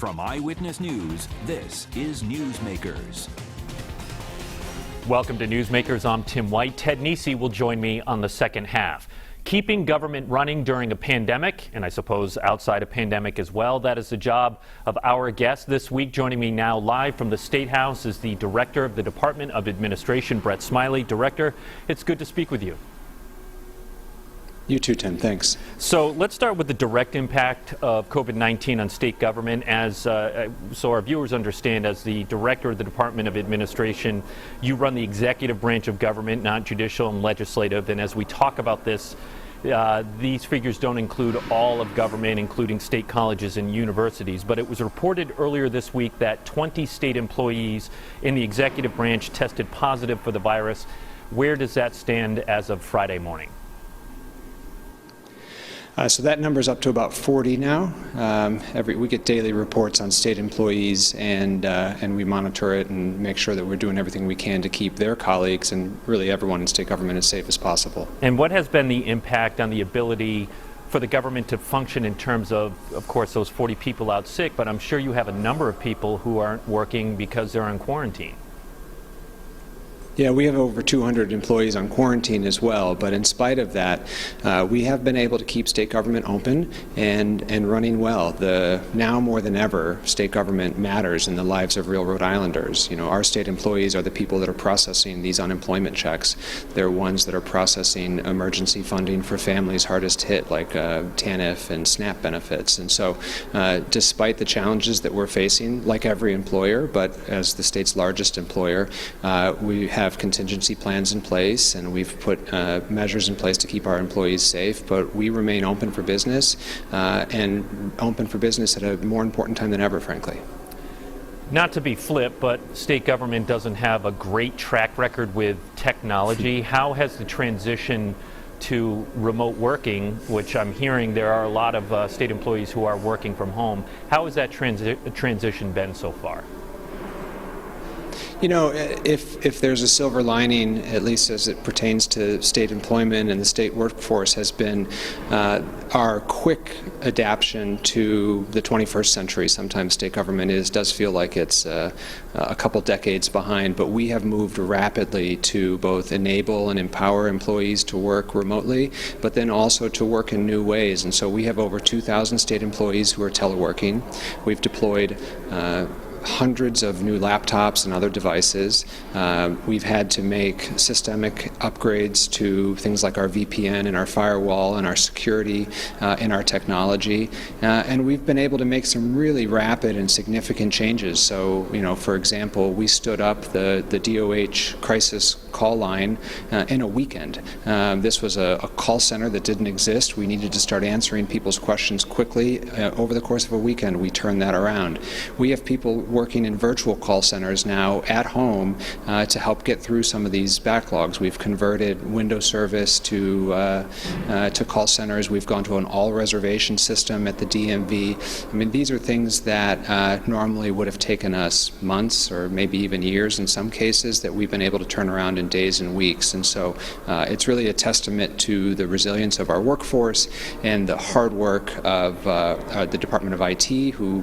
From Eyewitness News, this is Newsmakers. Welcome to Newsmakers. I'm Tim White. Ted Nesi will join me on the second half. Keeping government running during a pandemic, and I suppose outside a pandemic as well, that is the job of our guest this week. Joining me now live from the State House is the Director of the Department of Administration, Brett Smiley. Director, it's good to speak with you. You too, Tim. Thanks. So let's start with the direct impact of COVID-19 on state government. So our viewers understand, as the Director of the Department of Administration, you run the executive branch of government, not judicial and legislative. And as we talk about this, these figures don't include all of government, including state colleges and universities. But it was reported earlier this week that 20 state employees in the executive branch tested positive for the virus. Where does that stand as of Friday morning? So that number is up to about 40 now. We get daily reports on state employees, and we monitor it and make sure that we're doing everything we can to keep their colleagues and really everyone in state government as safe as possible. And what has been the impact on the ability for the government to function in terms of course, those 40 people out sick, but I'm sure you have a number of people who aren't working because they're on quarantine? Yeah, we have over 200 employees on quarantine as well, but in spite of that, we have been able to keep state government open and running well. Now more than ever, state government matters in the lives of real Rhode Islanders. You know, our state employees are the people that are processing these unemployment checks. They're ones that are processing emergency funding for families hardest hit, like TANF and SNAP benefits. And so, despite the challenges that we're facing, like every employer, but as the state's largest employer, we have contingency plans in place, and we've put measures in place to keep our employees safe, but we remain open for business, and open for business at a more important time than ever, frankly. Not to be flip, but state government doesn't have a great track record with technology. How has the transition to remote working, which I'm hearing there are a lot of state employees who are working from home, how has that transition been so far? You know, if there's a silver lining, at least as it pertains to state employment and the state workforce, has been our quick adaptation to the 21st century. Sometimes state government does feel like it's a couple decades behind, but we have moved rapidly to both enable and empower employees to work remotely, but then also to work in new ways. And so we have over 2,000 state employees who are teleworking. We've deployed hundreds of new laptops and other devices. We've had to make systemic upgrades to things like our VPN and our firewall and our security and our technology. And we've been able to make some really rapid and significant changes. So, you know, for example, we stood up the DOH crisis call line in a weekend. This was a call center that didn't exist. We needed to start answering people's questions quickly. Over the course of a weekend, we turned that around. We have people working in virtual call centers now at home to help get through some of these backlogs. We've converted window service to call centers. We've gone to an all reservation system at the DMV. I mean, these are things that normally would have taken us months or maybe even years in some cases, that we've been able to turn around in days and weeks. And so it's really a testament to the resilience of our workforce and the hard work of the Department of IT, who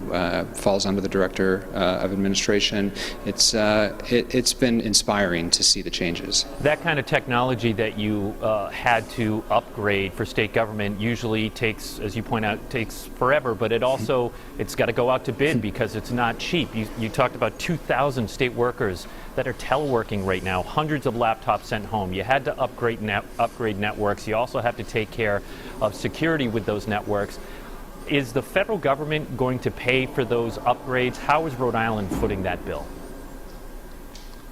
falls under the Director of Administration. It's been inspiring to see the changes. That kind of technology that you had to upgrade for state government usually takes, as you point out, takes forever, but it's got to go out to bid because it's not cheap. You talked about 2,000 state workers that are teleworking right now, hundreds of laptops sent home. You had to upgrade networks. You also have to take care of security with those networks. Is the federal government going to pay for those upgrades? How is Rhode Island footing that bill?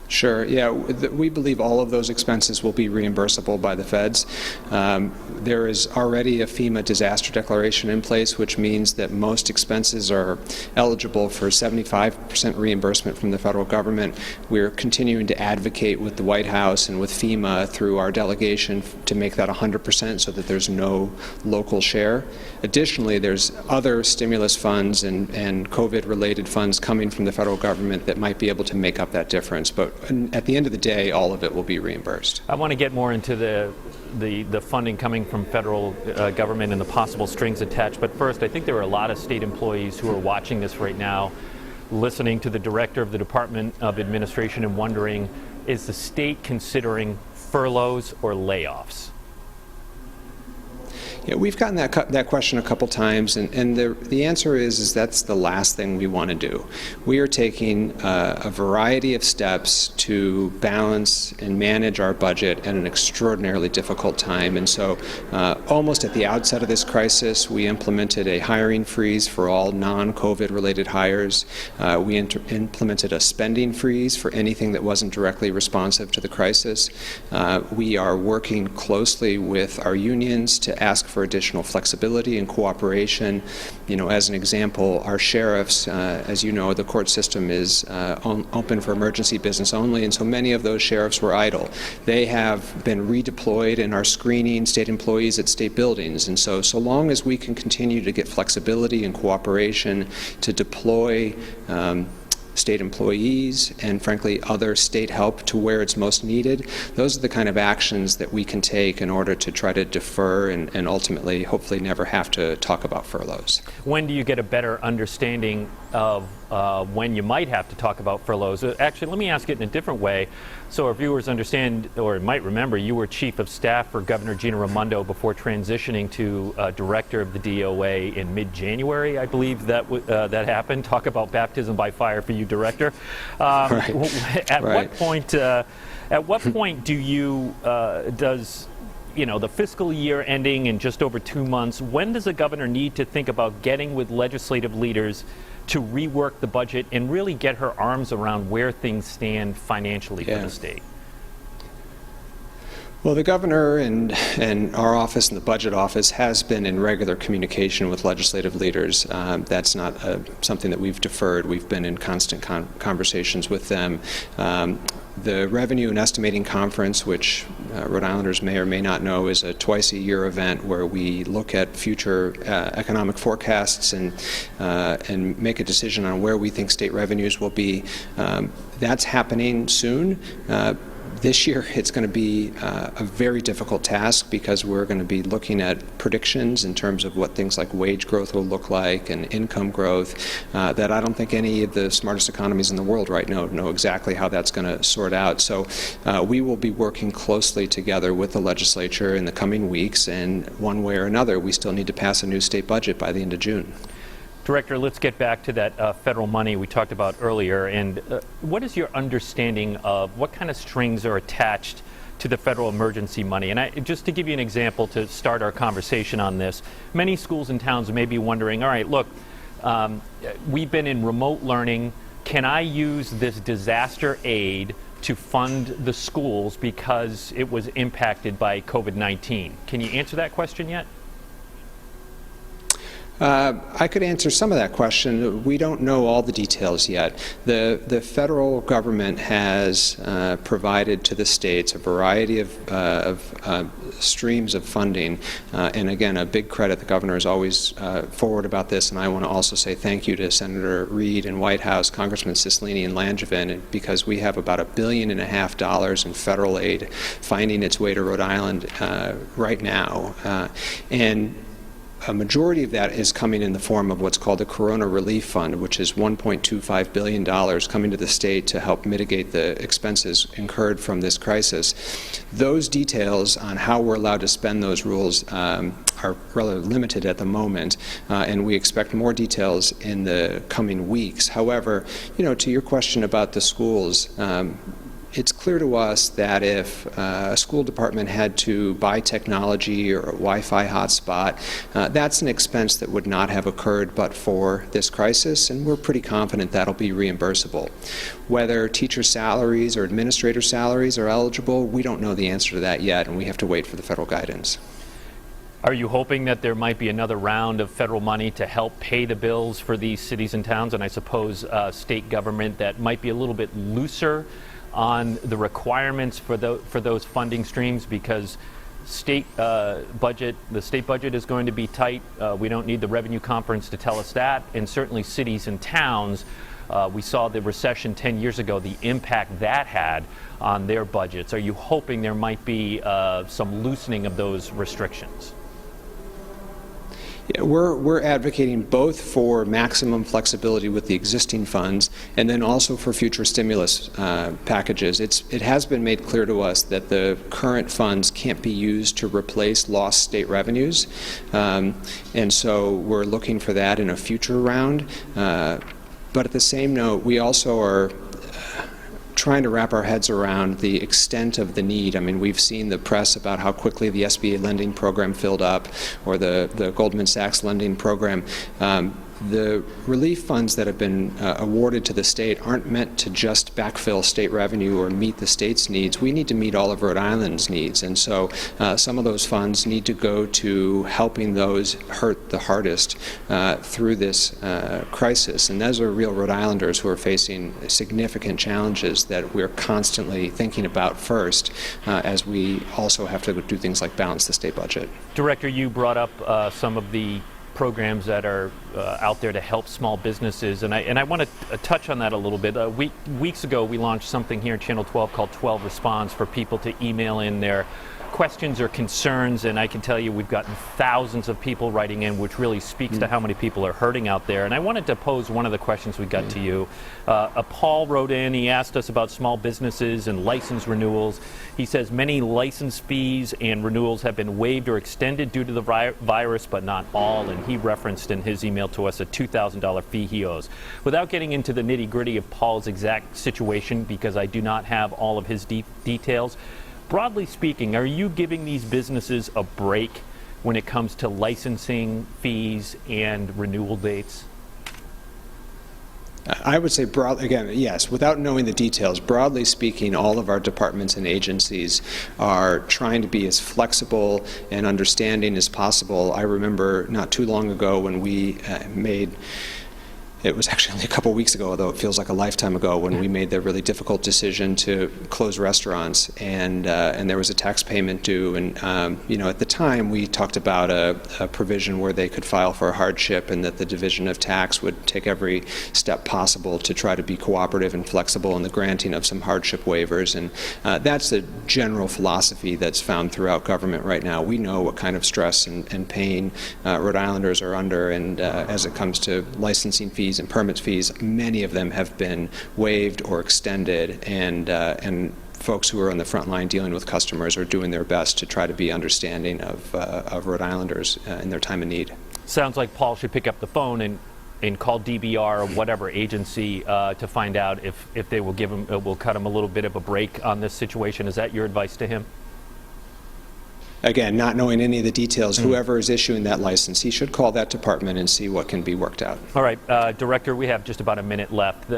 Sure. Yeah, we believe all of those expenses will be reimbursable by the feds. There is already a FEMA disaster declaration in place, which means that most expenses are eligible for 75% reimbursement from the federal government. We're continuing to advocate with the White House and with FEMA through our delegation to make that 100% so that there's no local share. Additionally, there's other stimulus funds and COVID-related funds coming from the federal government that might be able to make up that difference. But at the end of the day, all of it will be reimbursed. I want to get more into the funding coming from federal government and the possible strings attached. But first, I think there are a lot of state employees who are watching this right now, listening to the director of the Department of Administration and wondering, is the state considering furloughs or layoffs? Yeah, we've gotten that question a couple times, and the answer is that's the last thing we want to do. We are taking a variety of steps to balance and manage our budget at an extraordinarily difficult time. And so almost at the outset of this crisis, we implemented a hiring freeze for all non-COVID related hires. We implemented a spending freeze for anything that wasn't directly responsive to the crisis. We are working closely with our unions to ask for additional flexibility and cooperation. You know, as an example, our sheriffs, as you know, the court system is open for emergency business only, and so many of those sheriffs were idle. They have been redeployed and are screening state employees at state buildings, and so long as we can continue to get flexibility and cooperation to deploy state employees and, frankly, other state help to where it's most needed, those are the kind of actions that we can take in order to try to defer and ultimately, hopefully, never have to talk about furloughs. When do you get a better understanding of when you might have to talk about furloughs? Actually, let me ask it in a different way so our viewers understand or might remember you were Chief of Staff for Governor Gina Raimondo before transitioning to Director of the DOA in mid-January, I believe that happened. Talk about baptism by fire for you, Director. Right. At what point do you does the fiscal year ending in just over 2 months, when does a governor need to think about getting with legislative leaders to rework the budget and really get her arms around where things stand financially for the state? Well, the governor and our office and the budget office has been in regular communication with legislative leaders. That's not something that we've deferred. We've been in constant conversations with them. The Revenue and Estimating Conference, which Rhode Islanders may or may not know, is a twice-a-year event where we look at future economic forecasts and make a decision on where we think state revenues will be. That's happening soon. This year, it's going to be a very difficult task because we're going to be looking at predictions in terms of what things like wage growth will look like and income growth that I don't think any of the smartest economies in the world right now know exactly how that's going to sort out. So we will be working closely together with the legislature in the coming weeks, and one way or another, we still need to pass a new state budget by the end of June. Director, let's get back to that federal money we talked about earlier. And what is your understanding of what kind of strings are attached to the federal emergency money? And just to give you an example to start our conversation on this, many schools and towns may be wondering, all right, look, we've been in remote learning. Can I use this disaster aid to fund the schools because it was impacted by COVID-19? Can you answer that question yet? I could answer some of that question. We don't know all the details yet. The federal government has provided to the states a variety of streams of funding. And again, a big credit. The governor is always forward about this, and I want to also say thank you to Senator Reid in White House, Congressman Cicilline and Langevin, because we have about $1.5 billion in federal aid finding its way to Rhode Island right now. And a majority of that is coming in the form of what's called the Corona Relief Fund, which is $1.25 billion coming to the state to help mitigate the expenses incurred from this crisis. Those details on how we're allowed to spend those rules are rather limited at the moment, and we expect more details in the coming weeks. However, to your question about the schools, it's clear to us that if a school department had to buy technology or a Wi-Fi hotspot, that's an expense that would not have occurred but for this crisis, and we're pretty confident that'll be reimbursable. Whether teacher salaries or administrator salaries are eligible, we don't know the answer to that yet, and we have to wait for the federal guidance. Are you hoping that there might be another round of federal money to help pay the bills for these cities and towns, and I suppose state government that might be a little bit looser on the requirements for those funding streams, because the state budget is going to be tight. We don't need the revenue conference to tell us that, and certainly cities and towns We saw the recession 10 years ago, the impact that had on their budgets. Are you hoping there might be some loosening of those restrictions? Yeah, we're advocating both for maximum flexibility with the existing funds and then also for future stimulus packages. It has been made clear to us that the current funds can't be used to replace lost state revenues, and so we're looking for that in a future round. But at the same note, we also are trying to wrap our heads around the extent of the need. I mean, we've seen the press about how quickly the SBA lending program filled up, or the Goldman Sachs lending program. The relief funds that have been awarded to the state aren't meant to just backfill state revenue or meet the state's needs. We need to meet all of Rhode Island's needs, and so some of those funds need to go to helping those hurt the hardest through this crisis. And those are real Rhode Islanders who are facing significant challenges that we're constantly thinking about first, as we also have to do things like balance the state budget. Director, you brought up some of the programs that are out there to help small businesses, and I want to touch on that a little bit. Weeks ago, we launched something here at Channel 12 called 12 Responds for people to email in their questions or concerns, and I can tell you we've gotten thousands of people writing in, which really speaks to how many people are hurting out there. And I wanted to pose one of the questions we got to you. Paul wrote in, he asked us about small businesses and license renewals. He says many license fees and renewals have been waived or extended due to the virus, but not all, and he referenced in his email to us a $2,000 fee he owes. Without getting into the nitty-gritty of Paul's exact situation, because I do not have all of his details, broadly speaking, are you giving these businesses a break when it comes to licensing fees and renewal dates? I would say, again, yes, without knowing the details, broadly speaking, all of our departments and agencies are trying to be as flexible and understanding as possible. I remember not too long ago when we it was actually only a couple weeks ago, although it feels like a lifetime ago, when we made the really difficult decision to close restaurants, and there was a tax payment due. And at the time, we talked about a provision where they could file for a hardship, and that the Division of Tax would take every step possible to try to be cooperative and flexible in the granting of some hardship waivers. And that's a general philosophy that's found throughout government right now. We know what kind of stress and pain Rhode Islanders are under, and as it comes to licensing fees and permit fees, many of them have been waived or extended, and folks who are on the front line dealing with customers are doing their best to try to be understanding of Rhode Islanders in their time of need. Sounds like Paul should pick up the phone and call DBR or whatever agency to find out if they will give him will cut him a little bit of a break on this situation. Is that your advice to him? Again, not knowing any of the details, whoever is issuing that license, he should call that department and see what can be worked out. All right, Director, we have just about a minute left.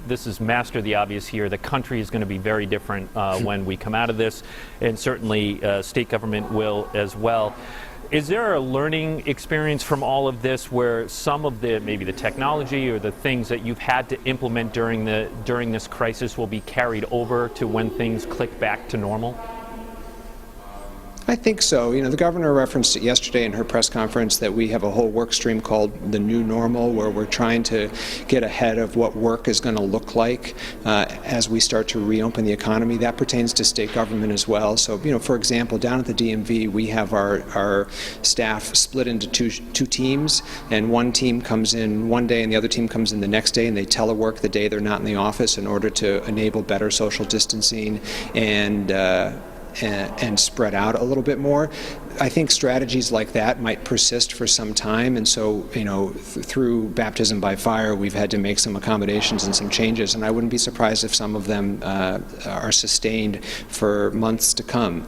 This is master the obvious here. The country is going to be very different when we come out of this, and certainly state government will as well. Is there a learning experience from all of this where some of maybe the technology or the things that you've had to implement during this crisis will be carried over to when things click back to normal? I think so. The governor referenced it yesterday in her press conference that we have a whole work stream called the New Normal, where we're trying to get ahead of what work is going to look like as we start to reopen the economy. That pertains to state government as well. So, for example, down at the DMV, we have our staff split into two teams, and one team comes in one day and the other team comes in the next day, and they telework the day they're not in the office in order to enable better social distancing and spread out a little bit more. I think strategies like that might persist for some time, and so through baptism by fire, we've had to make some accommodations and some changes, and I wouldn't be surprised if some of them are sustained for months to come.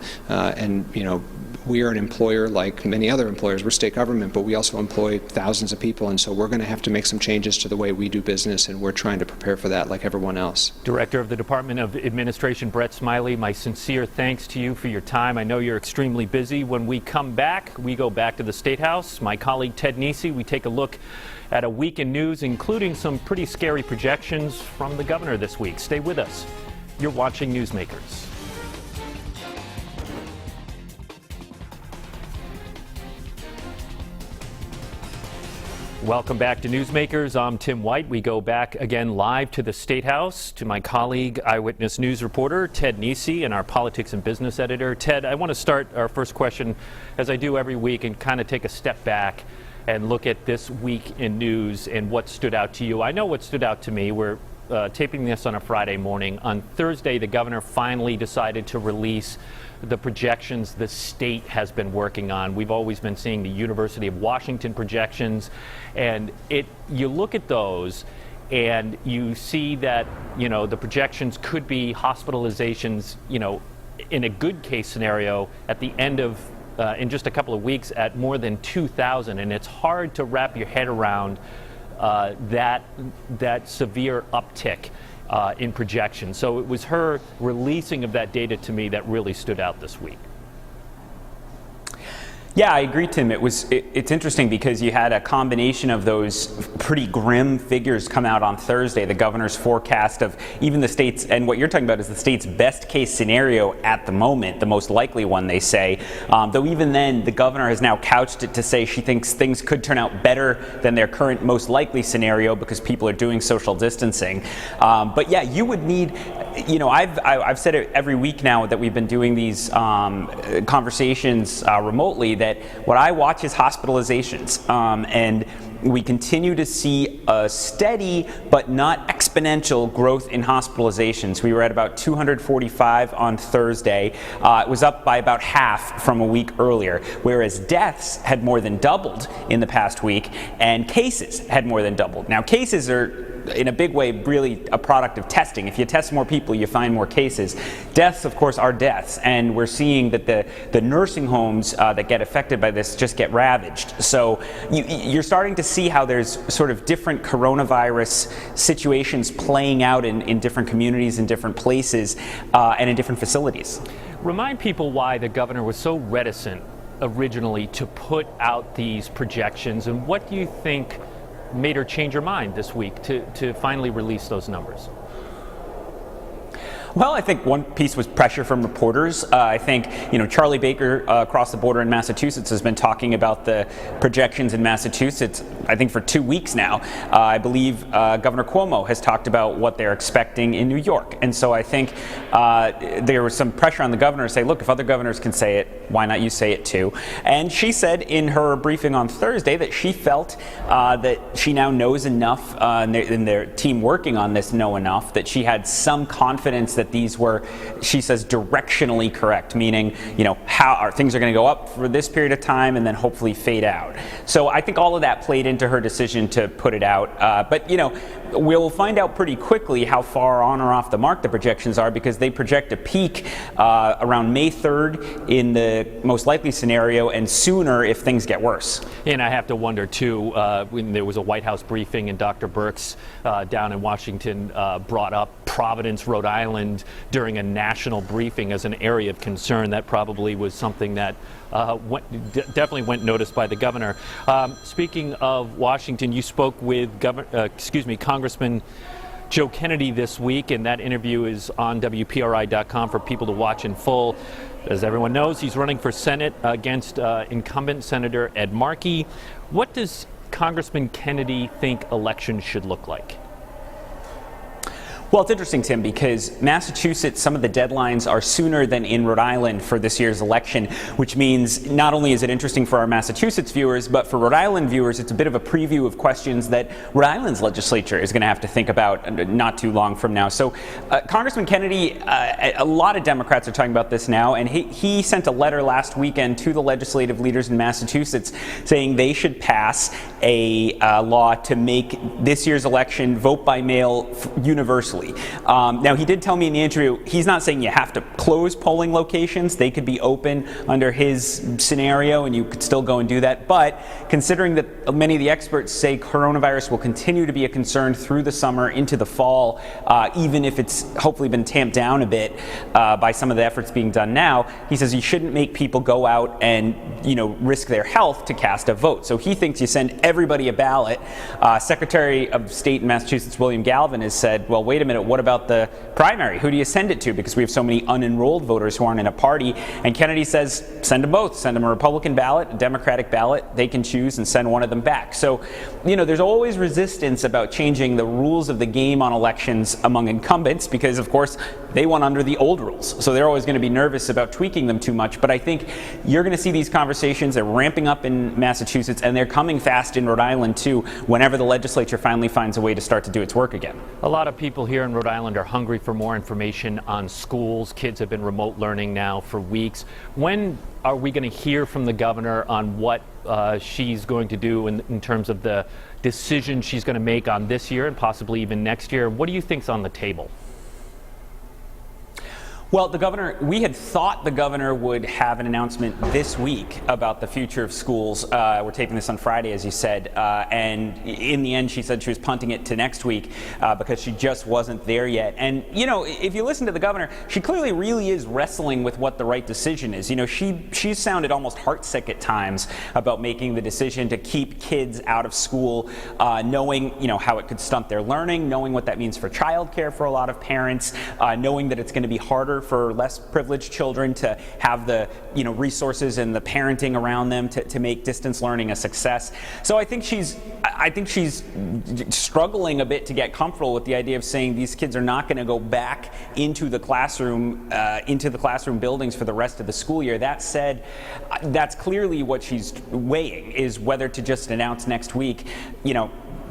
We are an employer like many other employers. We're state government, but we also employ thousands of people, and so we're going to have to make some changes to the way we do business, and we're trying to prepare for that like everyone else. Director of the Department of Administration, Brett Smiley, my sincere thanks to you for your time. I know you're extremely busy. When we come back, we go back to the State House. My colleague Ted Nesi, we take a look at a week in news, including some pretty scary projections from the governor this week. Stay with us. You're watching Newsmakers. Welcome back to Newsmakers. I'm Tim White. We go back again live to the State House to my colleague, eyewitness news reporter Ted Nesi, and our politics and business editor. Ted, I want to start our first question, as I do every week, and kind of take a step back and look at this week in news and what stood out to you. I know what stood out to me. We're taping this on a Friday morning. On Thursday, the governor finally decided to release the projections the state has been working on. We've always been seeing the University of Washington projections, and you look at those and you see that, the projections could be hospitalizations, in a good case scenario at the end of in just a couple of weeks at more than 2,000, and it's hard to wrap your head around that severe uptick in projection. So it was her releasing of that data to me that really stood out this week. Yeah, I agree, Tim. It's interesting because you had a combination of those pretty grim figures come out on Thursday. The governor's forecast of even the state's, and what you're talking about is the state's best case scenario at the moment, the most likely one, they say. Though even then, the governor has now couched it to say she thinks things could turn out better than their current most likely scenario because people are doing social distancing. But yeah, you would need, I've said it every week now that we've been doing these conversations remotely, that what I watch is hospitalizations, and we continue to see a steady but not exponential growth in hospitalizations. We were at about 245 on Thursday. It was up by about half from a week earlier, whereas deaths had more than doubled in the past week, and cases had more than doubled. Now, cases are, in a big way, really a product of testing. If you test more people, you find more cases. Deaths, of course, are deaths, and we're seeing that the nursing homes that get affected by this just get ravaged. So you're starting to see how there's sort of different coronavirus situations playing out in different communities, in different places, and in different facilities. Remind people why the governor was so reticent originally to put out these projections, and what do you think made her change her mind this week to finally release those numbers? Well, I think one piece was pressure from reporters. I think, Charlie Baker across the border in Massachusetts has been talking about the projections in Massachusetts, I think, for 2 weeks now. I believe Governor Cuomo has talked about what they're expecting in New York. And so I think there was some pressure on the governor to say, look, if other governors can say it, why not you say it too? And she said in her briefing on Thursday that she felt that she now knows enough, and their team working on this know enough, that she had some confidence that these were, she says, directionally correct, meaning, how things are going to go up for this period of time and then hopefully fade out. So I think all of that played into her decision to put it out. But we'll find out pretty quickly how far on or off the mark the projections are, because they project a peak around May 3rd in the most likely scenario, and sooner if things get worse. And I have to wonder, too, when there was a White House briefing and Dr. Birx down in Washington brought up Providence, Rhode Island during a national briefing as an area of concern. That probably was something that definitely went noticed by the governor. Speaking of Washington, you spoke with Congressman Joe Kennedy this week, and that interview is on WPRI.com for people to watch in full. As everyone knows, he's running for Senate against incumbent Senator Ed Markey. What does Congressman Kennedy think elections should look like? Well, it's interesting, Tim, because Massachusetts, some of the deadlines are sooner than in Rhode Island for this year's election, which means not only is it interesting for our Massachusetts viewers, but for Rhode Island viewers, it's a bit of a preview of questions that Rhode Island's legislature is going to have to think about not too long from now. So Congressman Kennedy, a lot of Democrats are talking about this now, and he sent a letter last weekend to the legislative leaders in Massachusetts saying they should pass a law to make this year's election vote by mail universally. Now, he did tell me in the interview, he's not saying you have to close polling locations. They could be open under his scenario, and you could still go and do that. But considering that many of the experts say coronavirus will continue to be a concern through the summer into the fall, even if it's hopefully been tamped down a bit by some of the efforts being done now, he says you shouldn't make people go out and risk their health to cast a vote. So he thinks you send everybody a ballot. Secretary of State in Massachusetts, William Galvin, has said, well, wait a minute, what about the primary? Who do you send it to? Because we have so many unenrolled voters who aren't in a party. And Kennedy says, send them both. Send them a Republican ballot, a Democratic ballot. They can choose and send one of them back. So, there's always resistance about changing the rules of the game on elections among incumbents because, of course, they won under the old rules. So they're always going to be nervous about tweaking them too much. But I think you're going to see these conversations. They're ramping up in Massachusetts, and they're coming fast in Rhode Island, too, whenever the legislature finally finds a way to start to do its work again. A lot of people here in Rhode Island are hungry for more information on schools. Kids have been remote learning now for weeks. When are we going to hear from the governor on what she's going to do in terms of the decision she's going to make on this year and possibly even next year? What do you think's on the table? Well, we had thought the governor would have an announcement this week about the future of schools. We're taping this on Friday, as you said, and in the end, she said she was punting it to next week because she just wasn't there yet. And, if you listen to the governor, she clearly really is wrestling with what the right decision is. She sounded almost heartsick at times about making the decision to keep kids out of school, knowing, how it could stunt their learning, knowing what that means for childcare for a lot of parents, knowing that it's going to be harder for less privileged children to have the resources and the parenting around them to make distance learning a success. So I think she's struggling a bit to get comfortable with the idea of saying these kids are not going to go back into the classroom buildings for the rest of the school year. That said, that's clearly what she's weighing, is whether to just announce next week,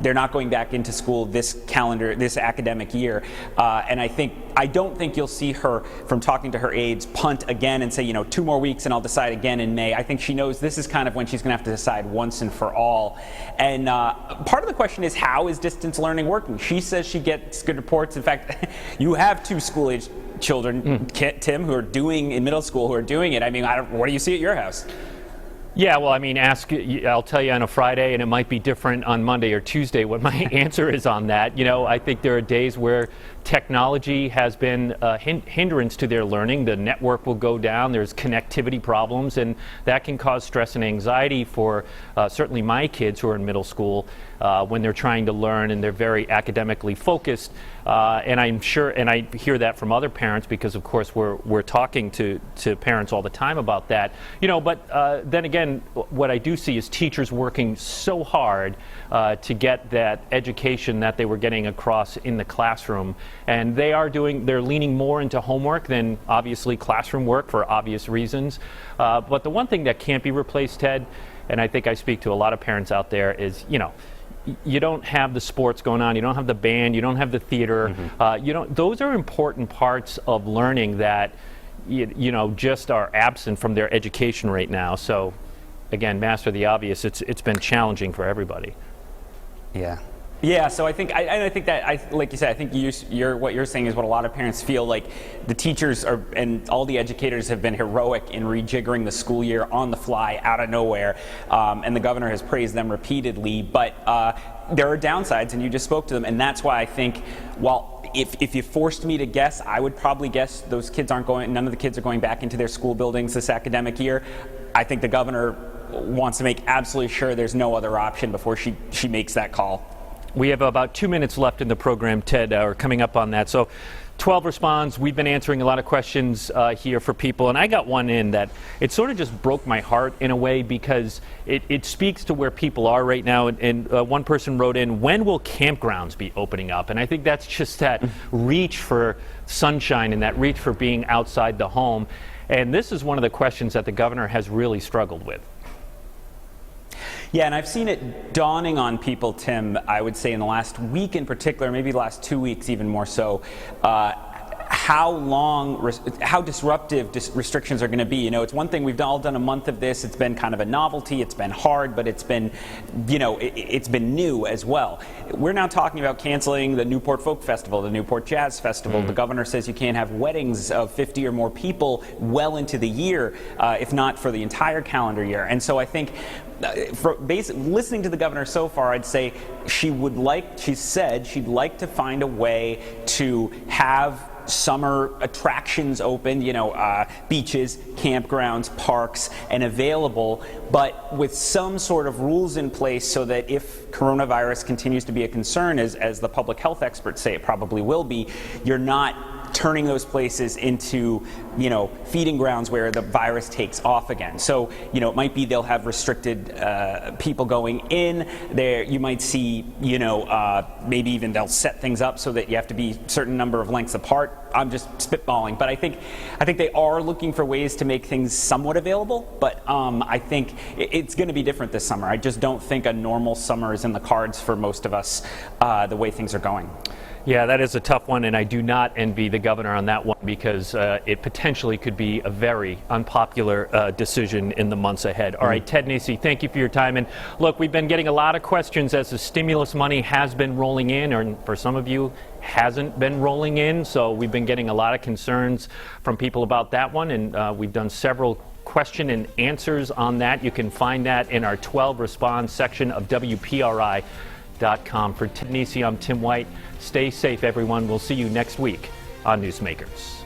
they're not going back into school this academic year. And I don't think you'll see her, from talking to her aides, punt again and say, 2 more weeks and I'll decide again in May. I think she knows this is kind of when she's going to have to decide once and for all. And part of the question is, how is distance learning working? She says she gets good reports. In fact, you have 2 school-age children, Tim, who are in middle school, who are doing it. I mean, what do you see at your house? Yeah, well, I'll tell you on a Friday, and it might be different on Monday or Tuesday what my answer is on that. I think there are days where technology has been a hindrance to their learning. The network will go down, there's connectivity problems, and that can cause stress and anxiety for certainly my kids who are in middle school when they're trying to learn and they're very academically focused. And I'm sure, and I hear that from other parents because, of course, we're talking to parents all the time about that. But then again, what I do see is teachers working so hard to get that education that they were getting across in the classroom. And they're leaning more into homework than obviously classroom work for obvious reasons. But the one thing that can't be replaced, Ted, and I think I speak to a lot of parents out there, is, you don't have the sports going on, you don't have the band, you don't have the theater, those are important parts of learning that just are absent from their education right now. So again, master the obvious, it's been challenging for everybody. Yeah, so I think like you said, I think what you're saying is what a lot of parents feel like. The teachers and all the educators have been heroic in rejiggering the school year on the fly, out of nowhere, and the governor has praised them repeatedly. But there are downsides, and you just spoke to them, and that's why I think, if you forced me to guess, I would probably guess none of the kids are going back into their school buildings this academic year. I think the governor wants to make absolutely sure there's no other option before she makes that call. We have about 2 minutes left in the program, Ted, or coming up on that. So 12 responds. We've been answering a lot of questions here for people, and I got one in that it sort of just broke my heart in a way because it speaks to where people are right now. And one person wrote in, when will campgrounds be opening up? And I think that's just that reach for sunshine and that reach for being outside the home. And this is one of the questions that the governor has really struggled with. Yeah, and I've seen it dawning on people, Tim, I would say in the last week in particular, maybe the last 2 weeks even more so, how disruptive restrictions are going to be. It's one thing, we've all done a month of this, it's been kind of a novelty, it's been hard, but it's been, it's been new as well. We're now talking about canceling the Newport Folk Festival, the Newport Jazz Festival. The governor says you can't have weddings of 50 or more people well into the year, if not for the entire calendar year. And so I think, listening to the governor so far, I'd say she said she'd like to find a way to have summer attractions open, beaches, campgrounds, parks, and available, but with some sort of rules in place so that if coronavirus continues to be a concern, as the public health experts say it probably will be, you're not turning those places into, feeding grounds where the virus takes off again. So, it might be they'll have restricted people going in there. You might see, maybe even they'll set things up so that you have to be a certain number of lengths apart. I'm just spitballing, but I think they are looking for ways to make things somewhat available. But I think it's going to be different this summer. I just don't think a normal summer is in the cards for most of us, the way things are going. Yeah, that is a tough one, and I do not envy the governor on that one because it potentially could be a very unpopular decision in the months ahead. All right, Ted Nesi, thank you for your time. And look, we've been getting a lot of questions as the stimulus money has been rolling in, or for some of you, hasn't been rolling in. So we've been getting a lot of concerns from people about that one, and we've done several question and answers on that. You can find that in our 12 Response section of WPRI.com. For Ted Nesi, I'm Tim White. Stay safe, everyone. We'll see you next week on Newsmakers.